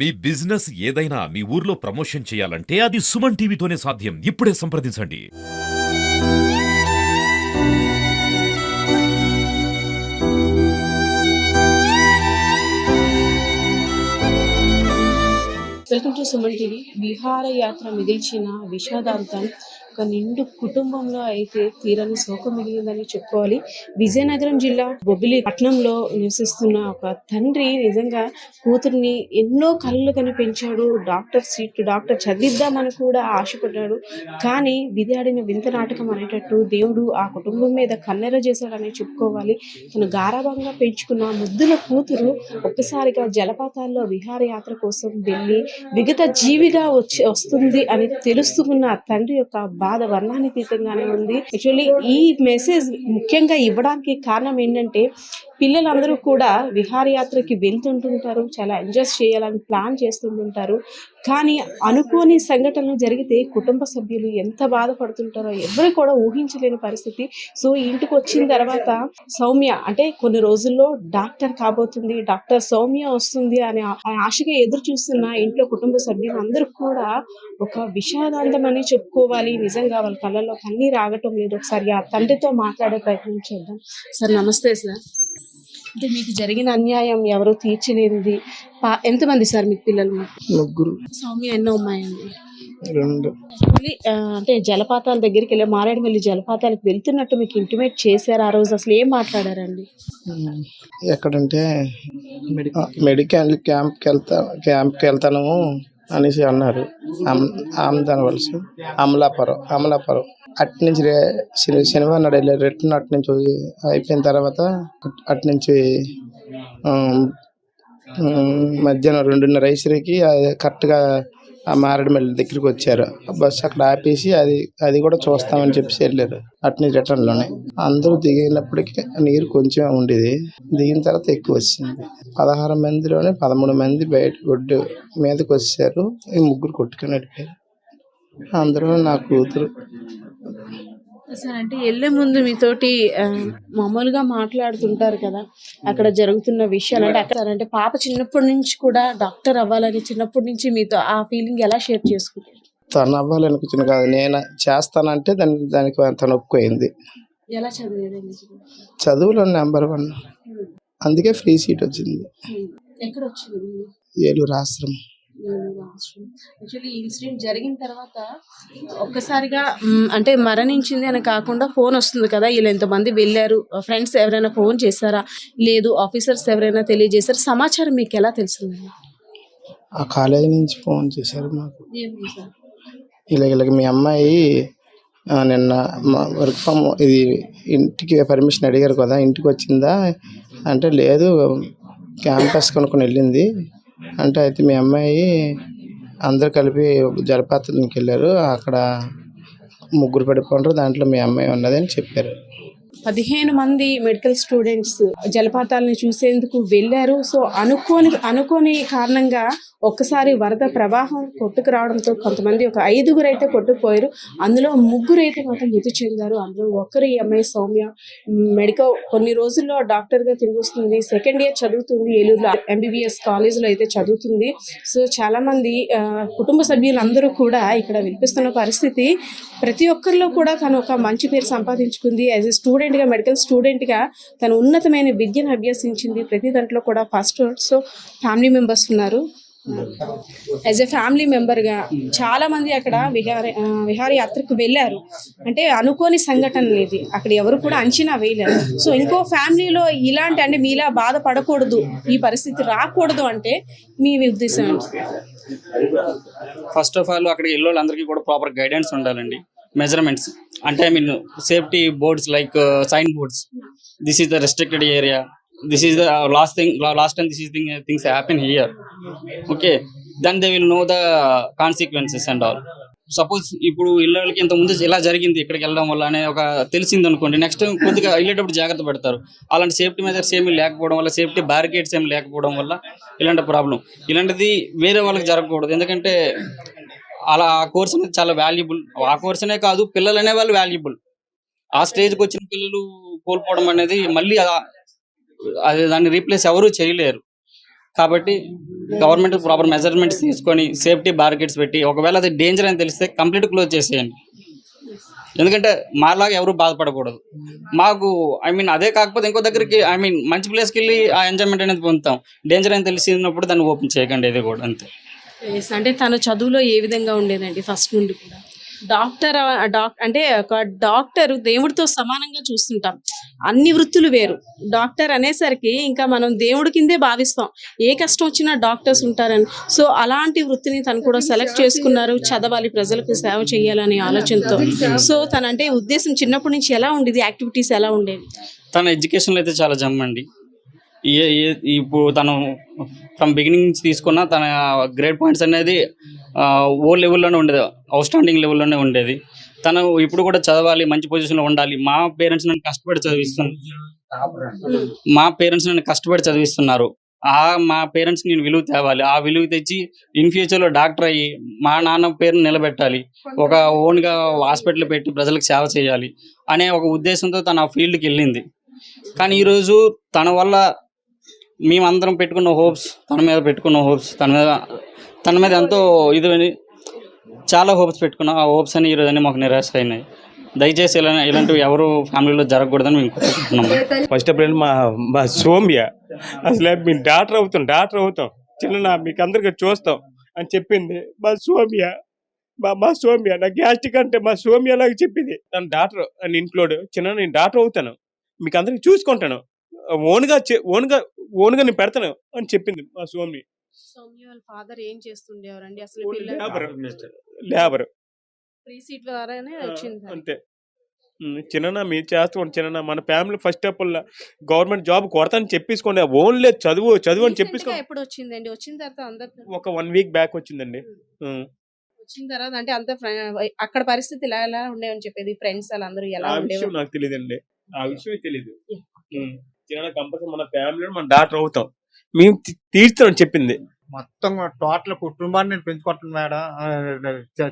మీ business ఏదైనా మీ ఊర్లో promotion చేయాలంటే అది సుమన్ టీవీతోనే సాధ్యం. ఇప్పుడే సంప్రదించండి. Welcome to Suman TV. విహారయాత్ర మిగిల్చిన విషాదాంతం ఒక నిండు కుటుంబంలో అయితే తీరని శోకం మిగిలిందని చెప్పుకోవాలి. విజయనగరం జిల్లా బొబ్బిలి పట్టణంలో నివసిస్తున్న ఒక తండ్రి నిజంగా కూతుర్ని ఎన్నో కళ్ళు కని పెంచాడు. డాక్టర్ చదివిద్దామని కూడా ఆశపడ్డాడు. కానీ విధి ఆడిన వింత నాటకం అనేటట్టు దేవుడు ఆ కుటుంబం మీద కన్నెర చేశాడని చెప్పుకోవాలి. తను గారాబంగా పెంచుకున్న ముద్దుల కూతురు ఒక్కసారిగా జలపాతాల్లో విహారయాత్ర కోసం వెళ్ళి విగత జీవిగా వస్తుంది అని తెలుసుకున్న తండ్రి యొక్క బాధ వర్ణాతీతంగానే ఉంది. యాక్చువల్లీ ఈ మెసేజ్ ముఖ్యంగా ఇవ్వడానికి కారణం ఏంటంటే, పిల్లలందరూ కూడా విహారయాత్రకి వెళ్తుంటుంటారు, చాలా ఎంజాయ్ చేయాలని ప్లాన్ చేస్తుంటారు. కానీ అనుకోని సంఘటనలు జరిగితే కుటుంబ సభ్యులు ఎంత బాధపడుతుంటారో ఎవరు కూడా ఊహించలేని పరిస్థితి. సో ఇంటికి వచ్చిన తర్వాత సౌమ్య అంటే కొన్ని రోజుల్లో డాక్టర్ కాబోతుంది, డాక్టర్ సౌమ్య వస్తుంది అనే ఆశగా ఎదురు చూస్తున్న ఇంట్లో కుటుంబ సభ్యులు అందరూ కూడా ఒక విషాదాంతం అని చెప్పుకోవాలి. నిజంగా వాళ్ళ కళ్ళల్లో కన్నీరు ఆగటం లేదు. ఒకసారి ఆ తండ్రితో మాట్లాడే ప్రయత్నం చేద్దాం. సార్ నమస్తే సార్. అంటే మీకు జరిగిన అన్యాయం ఎవరో తీర్చలేనిది. ఎంతమంది సార్ మీకు పిల్లలు? ముగ్గురు. సౌమ్య ఎన్నో అమ్మాయండి? 2. అంటే జలపాతాల దగ్గరికి వెళ్ళి మారేడుమల్లి జలపాతాలకు వెళ్తున్నట్టు మీకు ఇంటిమేట్ చేశారు. ఆ రోజు అసలు ఏం మాట్లాడారండి? ఎక్కడంటే మెడికల్ క్యాంప్కి వెళ్తాను అనేసి అన్నారు. ఆమ్దాన్ వలస అమలాపురం అటు నుంచి శనివారం నాడు వెళ్ళారు. రిటర్న్ అటు నుంచి అయిపోయిన తర్వాత అటు నుంచి మధ్యాహ్నం 2:30 అయ్యేసరికి కరెక్ట్గా ఆ మారేడుమల్లి దగ్గరికి వచ్చారు. బస్సు అక్కడ ఆపేసి అది కూడా చూస్తామని చెప్పేసి వెళ్ళారు. అటు నుంచి రిటర్న్లోనే అందరూ దిగినప్పటికీ నీరు కొంచెం ఉండేది. దిగిన తర్వాత ఎక్కువ వచ్చింది. 16 మందిలోనే 13 మంది బయట ఒడ్డు మీదకి వచ్చారు. ఈ ముగ్గురు కొట్టుకుని వెళ్ళిపోయారు. అందరూ నా కూతురు. సార్ అంటే వెళ్ళే ముందు మీతోటి మామూలుగా మాట్లాడుతుంటారు కదా, అక్కడ జరుగుతున్న విషయాలు అంటే అక్కడ అంటే పాప చిన్నప్పటి నుంచి కూడా డాక్టర్ అవ్వాలని చిన్నప్పటి నుంచి మీతో ఆ ఫీలింగ్ ఎలా షేర్ చేసుకుంటారు? తను అవ్వాలనిపించింది కాదు, నేను చేస్తానంటే దానికి తను ఒప్పుకోయింది. ఎలా చదివేది? చదువులో నెంబర్ 1. అందుకే ఫ్రీ సీట్ వచ్చింది. ఎక్కడ వచ్చింది? ఏలూరు ఆశ్రమం. యాక్చువల్లీ ఇన్సిడెంట్ జరిగిన తర్వాత ఒక్కసారిగా అంటే మరణించింది అని కాకుండా ఫోన్ వస్తుంది కదా, వీళ్ళు ఎంతమంది వెళ్ళారు, ఫ్రెండ్స్ ఎవరైనా ఫోన్ చేశారా, లేదు ఆఫీసర్స్ ఎవరైనా తెలియజేశారు, సమాచారం మీకు ఎలా తెలిసింది? ఆ కాలేజీ నుంచి ఫోన్ చేశారు మాకు. ఇలాగ మీ అమ్మాయి నిన్న వర్క్ ఫ్రమ్ ఇది ఇంటికి పర్మిషన్ అడిగారు కదా, ఇంటికి వచ్చిందా అంటే లేదు క్యాంపస్ కొనుక్కొని వెళ్ళింది అంటే, అయితే మీ అమ్మాయి అందరు కలిపి జలపాతానికి వెళ్ళారు, అక్కడ ముగ్గురు పడిపోండ్రు, దాంట్లో మీ అమ్మాయి ఉన్నది అని చెప్పారు. 15 మంది మెడికల్ స్టూడెంట్స్ జలపాతాలను చూసేందుకు వెళ్ళారు. సో అనుకోని కారణంగా ఒక్కసారి వరద ప్రవాహం కొట్టుకు రావడంతో కొంతమంది ఒక 5గురు అయితే కొట్టుకుపోయారు. అందులో 3 అయితే మాత్రం మృతి చెందారు. అందులో ఒకరు ఈ అమ్మాయి సౌమ్య. మెడికల్ కొన్ని రోజుల్లో డాక్టర్గా తిరిగి వస్తుంది. 2nd ఇయర్ చదువుతుంది. ఏలూరులో MBBS కాలేజీలో అయితే చదువుతుంది. సో చాలా మంది కుటుంబ సభ్యులందరూ కూడా ఇక్కడ వినిపిస్తున్న పరిస్థితి. ప్రతి ఒక్కరిలో కూడా తను ఒక మంచి పేరు సంపాదించుకుంది. యాజ్ ఎ స్టూడెంట్గా, మెడికల్ స్టూడెంట్గా తను ఉన్నతమైన విద్యను అభ్యసించింది. ప్రతి దాంట్లో కూడా ఫస్ట్. సో ఫ్యామిలీ మెంబర్స్ ఉన్నారు. యాజ్ ఎ ఫ్యామిలీ మెంబర్గా చాలా మంది అక్కడ విహారయాత్రకు వెళ్ళారు. అంటే అనుకోని సంఘటన ఇది, అక్కడ ఎవరు కూడా అంచనా వేయలేరు. సో ఇంకో ఫ్యామిలీలో ఇలాంటి అంటే మీలా బాధపడకూడదు, ఈ పరిస్థితి రాకూడదు అంటే మీ ఉద్దేశం ఏంటి? ఫస్ట్ ఆఫ్ ఆల్ అక్కడికి వెళ్ళే వాళ్ళందరికీ కూడా ప్రాపర్ గైడెన్స్ ఉండాలండి. మెజర్మెంట్స్ అంటే safety boards like sign boards, this is the restricted area, this is the last time this is things happen here, okay, then they will know the consequences and all. Suppose ఇప్పుడు ఇళ్ళకి ఇంత ముందు ఇలా జరిగింది ఇక్కడికి వెళ్ళడం వల్ల అనే ఒక తెలిసింది అనుకోండి, నెక్స్ట్ టైం కొద్దిగా వెళ్ళేటప్పుడు జాగ్రత్త పడతారు. అలాంటి సేఫ్టీ మెజర్స్ ఏమీ లేకపోవడం వల్ల, సేఫ్టీ బ్యారికేడ్స్ ఏమి లేకపోవడం వల్ల ఇలాంటి ప్రాబ్లం. ఇలాంటిది వేరే వాళ్ళకి జరగకూడదు. ఎందుకంటే అలా ఆ కోర్స్ అనేది చాలా వాల్యుబుల్. ఆ కోర్స్ అనే కాదు, పిల్లలు అనే వాళ్ళు వాల్యుబుల్. ఆ స్టేజ్కి వచ్చిన పిల్లలు కోల్పోవడం అనేది మళ్ళీ అది దాన్ని రీప్లేస్ ఎవరు చేయలేరు. కాబట్టి గవర్నమెంట్ ప్రాపర్ మెజర్మెంట్స్ తీసుకొని సేఫ్టీ బార్కెట్స్ పెట్టి ఒకవేళ అది డేంజర్ అని తెలిస్తే కంప్లీట్ క్లోజ్ చేసేయండి. ఎందుకంటే మాలాగా ఎవరు బాధపడకూడదు. మాకు అదే కాకపోతే ఇంకో దగ్గరికి మంచి ప్లేస్కి వెళ్ళి ఆ ఎంజాయ్మెంట్ అనేది పొందుతాం. డేంజర్ అని తెలిసినప్పుడు దాన్ని ఓపెన్ చేయకండి, ఇది కూడా అంతే. Yes, అంటే తన చదువులో ఏ విధంగా ఉండేదండి ఫస్ట్ నుండి కూడా? డాక్టర్ అంటే ఒక డాక్టర్ దేవుడితో సమానంగా చూస్తుంటాం. అన్ని వృత్తులు వేరు. డాక్టర్ అనేసరికి ఇంకా మనం దేవుడి కిందే భావిస్తాం. ఏ కష్టం వచ్చినా డాక్టర్స్ ఉంటారని. సో అలాంటి వృత్తిని తను కూడా సెలెక్ట్ చేసుకున్నారు. చదవాలి, ప్రజలకు సేవ చేయాలనే ఆలోచనతో. సో తనంటే ఉద్దేశం చిన్నప్పటి నుంచి ఎలా ఉండేది? యాక్టివిటీస్ ఎలా ఉండేవి? తన ఎడ్యుకేషన్లో అయితే చాలా జమ్మండి. ఇప్పుడు తను ఫ్రమ్ బిగినింగ్ నుంచి తీసుకున్న తన గ్రేడ్ పాయింట్స్ అనేది ఓ లెవెల్లోనే ఉండేది, అవుట్ స్టాండింగ్ లెవెల్లోనే ఉండేది. తను ఇప్పుడు కూడా చదవాలి, మంచి పొజిషన్లో ఉండాలి. మా పేరెంట్స్ నన్ను కష్టపడి చదివిస్తున్నారు. మా పేరెంట్స్ నేను విలువ తేవాలి. ఆ విలువ తెచ్చి ఇన్ ఫ్యూచర్లో డాక్టర్ అయ్యి మా నాన్న పేరుని నిలబెట్టాలి, ఒక ఓన్గా హాస్పిటల్ పెట్టి ప్రజలకు సేవ చేయాలి అనే ఒక ఉద్దేశంతో తను ఆ ఫీల్డ్కి వెళ్ళింది. కానీ ఈరోజు తన వల్ల మేమందరం పెట్టుకున్న హోప్స్, తన మీద ఎంతో ఇది చాలా హోప్స్ పెట్టుకున్నాం. ఆ హోప్స్ అని ఈరోజు అన్ని మాకు నిరాశ అయినాయి. దయచేసి ఇలాంటివి ఎవరు ఫ్యామిలీలో జరగకూడదని మేము కోరుకుంటున్నాము. ఫస్ట్ ఆఫ్ ఆల్ మా సౌమ్య అసలు మేము డాక్టర్ అవుతాం చిన్న మీకు అందరికీ చూస్తాం అని చెప్పింది మా సౌమ్య నా గ్యాస్ట్రిక్ అంటే మా సౌమ్య లాగా చెప్పింది. తను డాక్టర్ అని ఇంక్లూడ్ నేను డాక్టర్ అవుతాను, మీకు అందరికి చూసుకుంటాను, ఓన్గా నేను పెడతాను అని చెప్పింది మా సౌమ్య. సౌమ్య వాళ్ళ ఫాదర్ ఏం చేస్తుండేవారండి? అసలు లేబర్ ఫ్రీ సీట్ ద్వారానే వచ్చింది. అంతే. చిన్న మీరు చేస్తాం చిన్న మన family first of all government job కొడతాను చెప్పేసుకోండి. ఓన్లీ చదువు అని చెప్పేసుకోండి. ఎప్పుడు వచ్చిందండి? వచ్చిన తర్వాత అందరు ఒక 1 వీక్ బ్యాక్ వచ్చిందండి. వచ్చిన తర్వాత అంటే అంత అక్కడ పరిస్థితి ఎలా ఉండేవని చెప్పేది, ఫ్రెండ్స్ వాళ్ళందరూ ఎలా ఆ ఉండేవారు? విషయం నాకు తెలియదండి, ఆ విషయం తెలియదు. చిన్న కంపల్సరీ మన ఫ్యామిలీలో మన డాక్టర్ అవుతాం, మేము తీర్చామని చెప్పింది. మొత్తం టోటల్ కుటుంబాన్ని నేను పెంచుకుంటాను మేడం.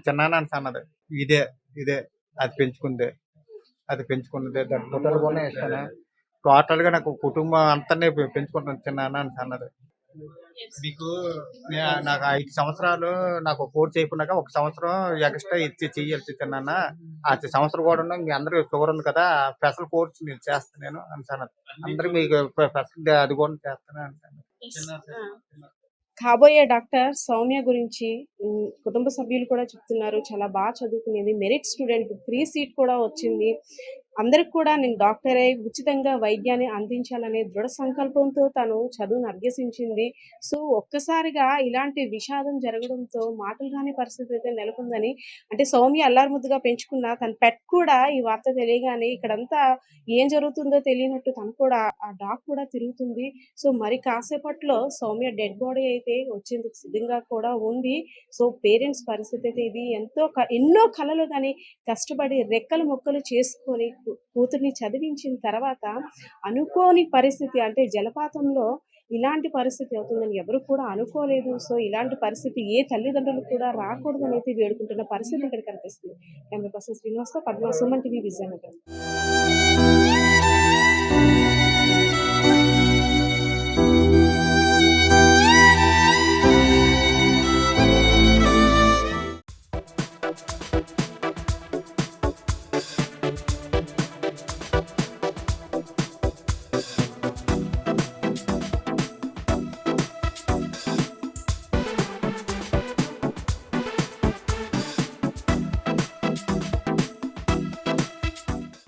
చిన్నాన్న అన్నది ఇదే అది పెంచుకున్నదే దాని ఫోటోలు కూడా ఇస్తాను. టోటల్ గా నాకు కుటుంబం అంతా పెంచుకుంటాను చిన్నాన్న అన్నది. మీకు నాకు 5 సంవత్సరాలు నాకు కోర్స్ అయిపోయినాక 1 సంవత్సరం ఎక్స్ట్రా చెయ్యాలి చిన్నాన్న. ఆ సంవత్సరం కూడా మీ అందరికి షుగర్ ఉంది కదా, స్పెషల్ కోర్స్ నేను చేస్తాను నేను అంటాను. అందరికి మీకు స్పెషల్ అది కూడా చేస్తాను అంటాను. కాబోయే డాక్టర్ సౌమ్య గురించి కుటుంబ సభ్యులు కూడా చెప్తున్నారు. చాలా బాగా చదువుకునేది, మెరిట్ స్టూడెంట్, ఫ్రీ సీట్ కూడా వచ్చింది. అందరికి కూడా నేను డాక్టర్ అయి ఉచితంగా వైద్యాన్ని అందించాలనే దృఢ సంకల్పంతో తను చదువును అభ్యసించింది. సో ఒక్కసారిగా ఇలాంటి విషాదం జరగడంతో మాటలు రాని పరిస్థితి అయితే నెలకొందని, అంటే సౌమ్య అల్లారు ముద్దుగా పెంచుకున్న తన పెట్ కూడా ఈ వార్త తెలియగానే ఇక్కడంతా ఏం జరుగుతుందో తెలియనట్టు తను కూడా ఆ డాగ్ కూడా తిరుగుతుంది. సో మరి కాసేపట్లో సౌమ్య డెడ్ బాడీ అయితే వచ్చేందుకు సిద్ధంగా కూడా ఉంది. సో పేరెంట్స్ పరిస్థితి అయితే ఇది. ఎన్నో కలలు కానీ కష్టపడి రెక్కలు మొక్కలు చేసుకొని కూతుర్ని చదివించిన తర్వాత అనుకోని పరిస్థితి, అంటే జలపాతంలో ఇలాంటి పరిస్థితి అవుతుందని ఎవరు కూడా అనుకోలేదు. సో ఇలాంటి పరిస్థితి ఏ తల్లిదండ్రులు కూడా రాకూడదని అయితే వేడుకుంటున్న పరిస్థితి ఇక్కడ కనిపిస్తుంది. కెమెరా పర్సన్ శ్రీనివాస్తో పద్మ, సుమన్ టీవీ, విజయనగరం.